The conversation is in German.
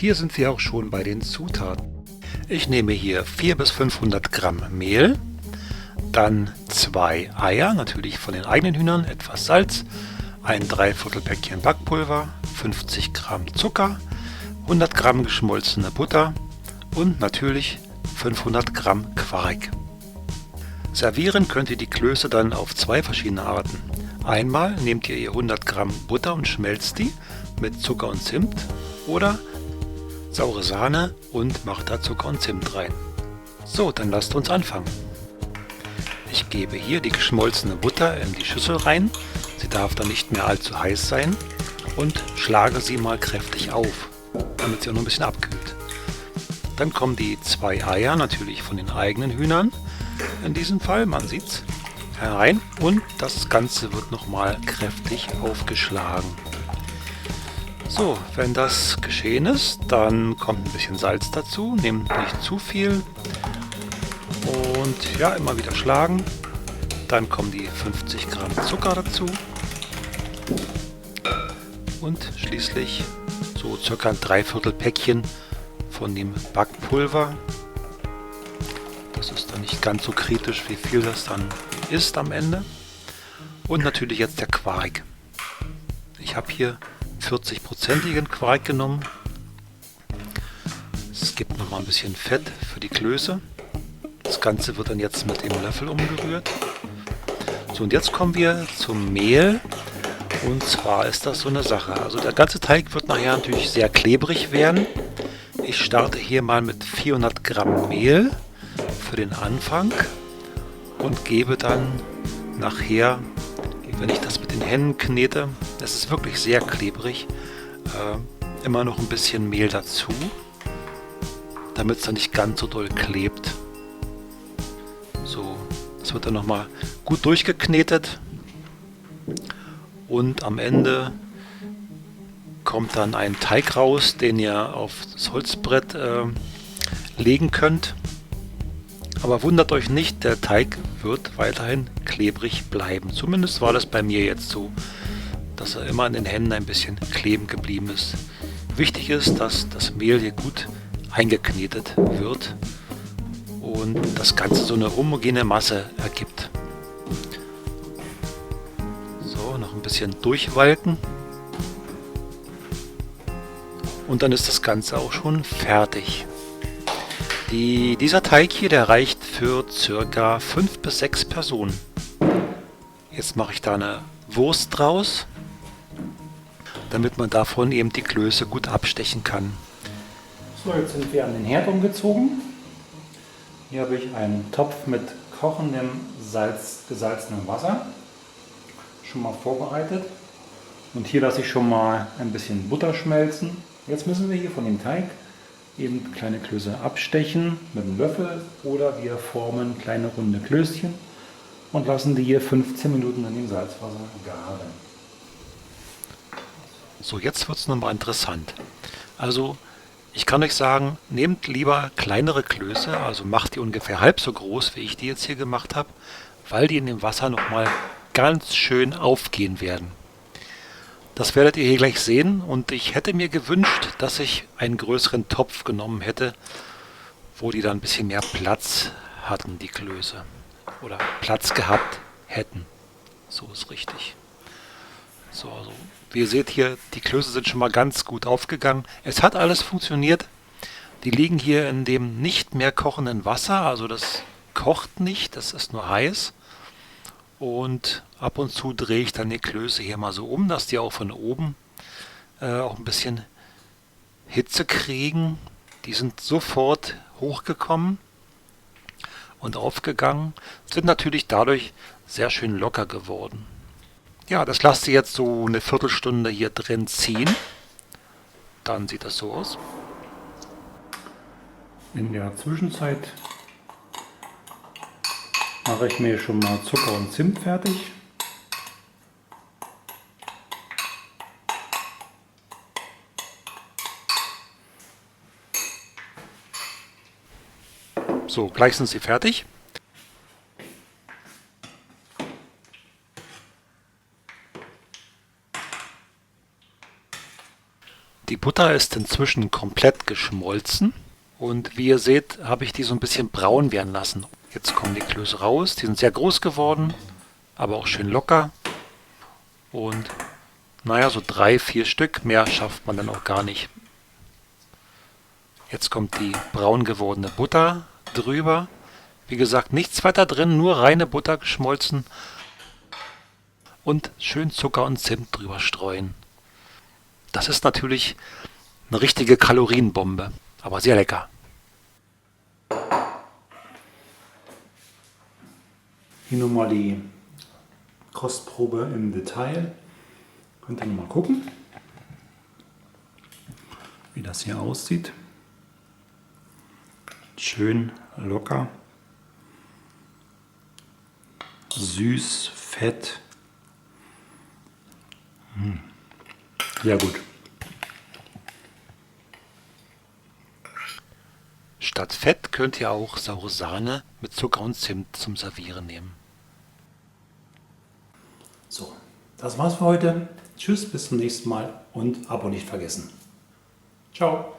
hier sind wir auch schon bei den Zutaten. Ich nehme hier 400 bis 500 Gramm Mehl, dann 2 Eier, natürlich von den eigenen Hühnern, etwas Salz, ein Dreiviertel Päckchen Backpulver, 50 Gramm Zucker, 100 Gramm geschmolzene Butter und natürlich 500 Gramm Quark. Servieren könnt ihr die Klöße dann auf zwei verschiedene Arten. Einmal nehmt ihr 100 Gramm Butter und schmelzt die mit Zucker und Zimt oder saure Sahne und macht da Zucker und Zimt rein. So, dann lasst uns anfangen. Ich gebe hier die geschmolzene Butter in die Schüssel rein. Sie darf dann nicht mehr allzu heiß sein und schlage sie mal kräftig auf, damit sie auch noch ein bisschen abkühlt. Dann kommen die 2 Eier, natürlich von den eigenen Hühnern, in diesem Fall, man sieht's, herein und das Ganze wird nochmal kräftig aufgeschlagen. So, wenn das geschehen ist, dann kommt ein bisschen Salz dazu, nehmt nicht zu viel und ja, immer wieder schlagen. Dann kommen die 50 Gramm Zucker dazu und schließlich so circa ein Dreiviertel Päckchen von dem Backpulver. Das ist dann nicht ganz so kritisch, wie viel das dann ist am Ende. Und natürlich jetzt der Quark. Ich habe hier 40-prozentigen Quark genommen. Es gibt noch mal ein bisschen Fett für die Klöße. Das Ganze wird dann jetzt mit dem Löffel umgerührt. So, und jetzt kommen wir zum Mehl. Und zwar ist das so eine Sache. Also der ganze Teig wird nachher natürlich sehr klebrig werden. Ich starte hier mal mit 400 Gramm Mehl für den Anfang und gebe dann nachher, wenn ich das mit den Händen knete, es ist wirklich sehr klebrig, immer noch ein bisschen Mehl dazu, damit es dann nicht ganz so doll klebt. So, das wird dann nochmal gut durchgeknetet und am Ende kommt dann ein Teig raus, den ihr auf das Holzbrett legen könnt. Aber wundert euch nicht, der Teig wird weiterhin klebrig bleiben. Zumindest war das bei mir jetzt so, dass er immer an den Händen ein bisschen kleben geblieben ist. Wichtig ist, dass das Mehl hier gut eingeknetet wird und das Ganze so eine homogene Masse ergibt. So, noch ein bisschen durchwalken. Und dann ist das Ganze auch schon fertig. Dieser Teig hier, der reicht für ca. 5 bis 6 Personen. Jetzt mache ich da eine Wurst draus, damit man davon eben die Klöße gut abstechen kann. So, jetzt sind wir an den Herd umgezogen. Hier habe ich einen Topf mit kochendem gesalzenem Wasser schon mal vorbereitet. Und hier lasse ich schon mal ein bisschen Butter schmelzen. Jetzt müssen wir hier von dem Teig eben kleine Klöße abstechen mit einem Löffel oder wir formen kleine runde Klößchen und lassen die hier 15 Minuten in dem Salzwasser garen. So, jetzt wird es nochmal interessant. Also, ich kann euch sagen, nehmt lieber kleinere Klöße, also macht die ungefähr halb so groß, wie ich die jetzt hier gemacht habe, weil die in dem Wasser nochmal ganz schön aufgehen werden. Das werdet ihr hier gleich sehen und ich hätte mir gewünscht, dass ich einen größeren Topf genommen hätte, wo die dann ein bisschen mehr Platz hatten, die Klöße. Oder Platz gehabt hätten. So ist richtig. So, also wie ihr seht hier, die Klöße sind schon mal ganz gut aufgegangen. Es hat alles funktioniert. Die liegen hier in dem nicht mehr kochenden Wasser, also das kocht nicht, das ist nur heiß. Und ab und zu drehe ich dann die Klöße hier mal so um, dass die auch von oben auch ein bisschen Hitze kriegen. Die sind sofort hochgekommen und aufgegangen, sind natürlich dadurch sehr schön locker geworden. Ja, das lasst ihr jetzt so eine Viertelstunde hier drin ziehen. Dann sieht das so aus. In der Zwischenzeit mache ich mir schon mal Zucker und Zimt fertig. So, gleich sind sie fertig. Die Butter ist inzwischen komplett geschmolzen und wie ihr seht, habe ich die so ein bisschen braun werden lassen. Jetzt kommen die Klöße raus, die sind sehr groß geworden, aber auch schön locker und naja, so 3, 4 Stück, mehr schafft man dann auch gar nicht. Jetzt kommt die braun gewordene Butter drüber. Wie gesagt, nichts weiter drin, nur reine Butter geschmolzen und schön Zucker und Zimt drüber streuen. Das ist natürlich eine richtige Kalorienbombe, aber sehr lecker. Hier nochmal die Kostprobe im Detail. Könnt ihr nochmal gucken, wie das hier aussieht. Schön locker, süß, fett. Sehr gut. Statt Fett könnt ihr auch saure Sahne mit Zucker und Zimt zum Servieren nehmen. So, das war's für heute. Tschüss, bis zum nächsten Mal und Abo nicht vergessen. Ciao.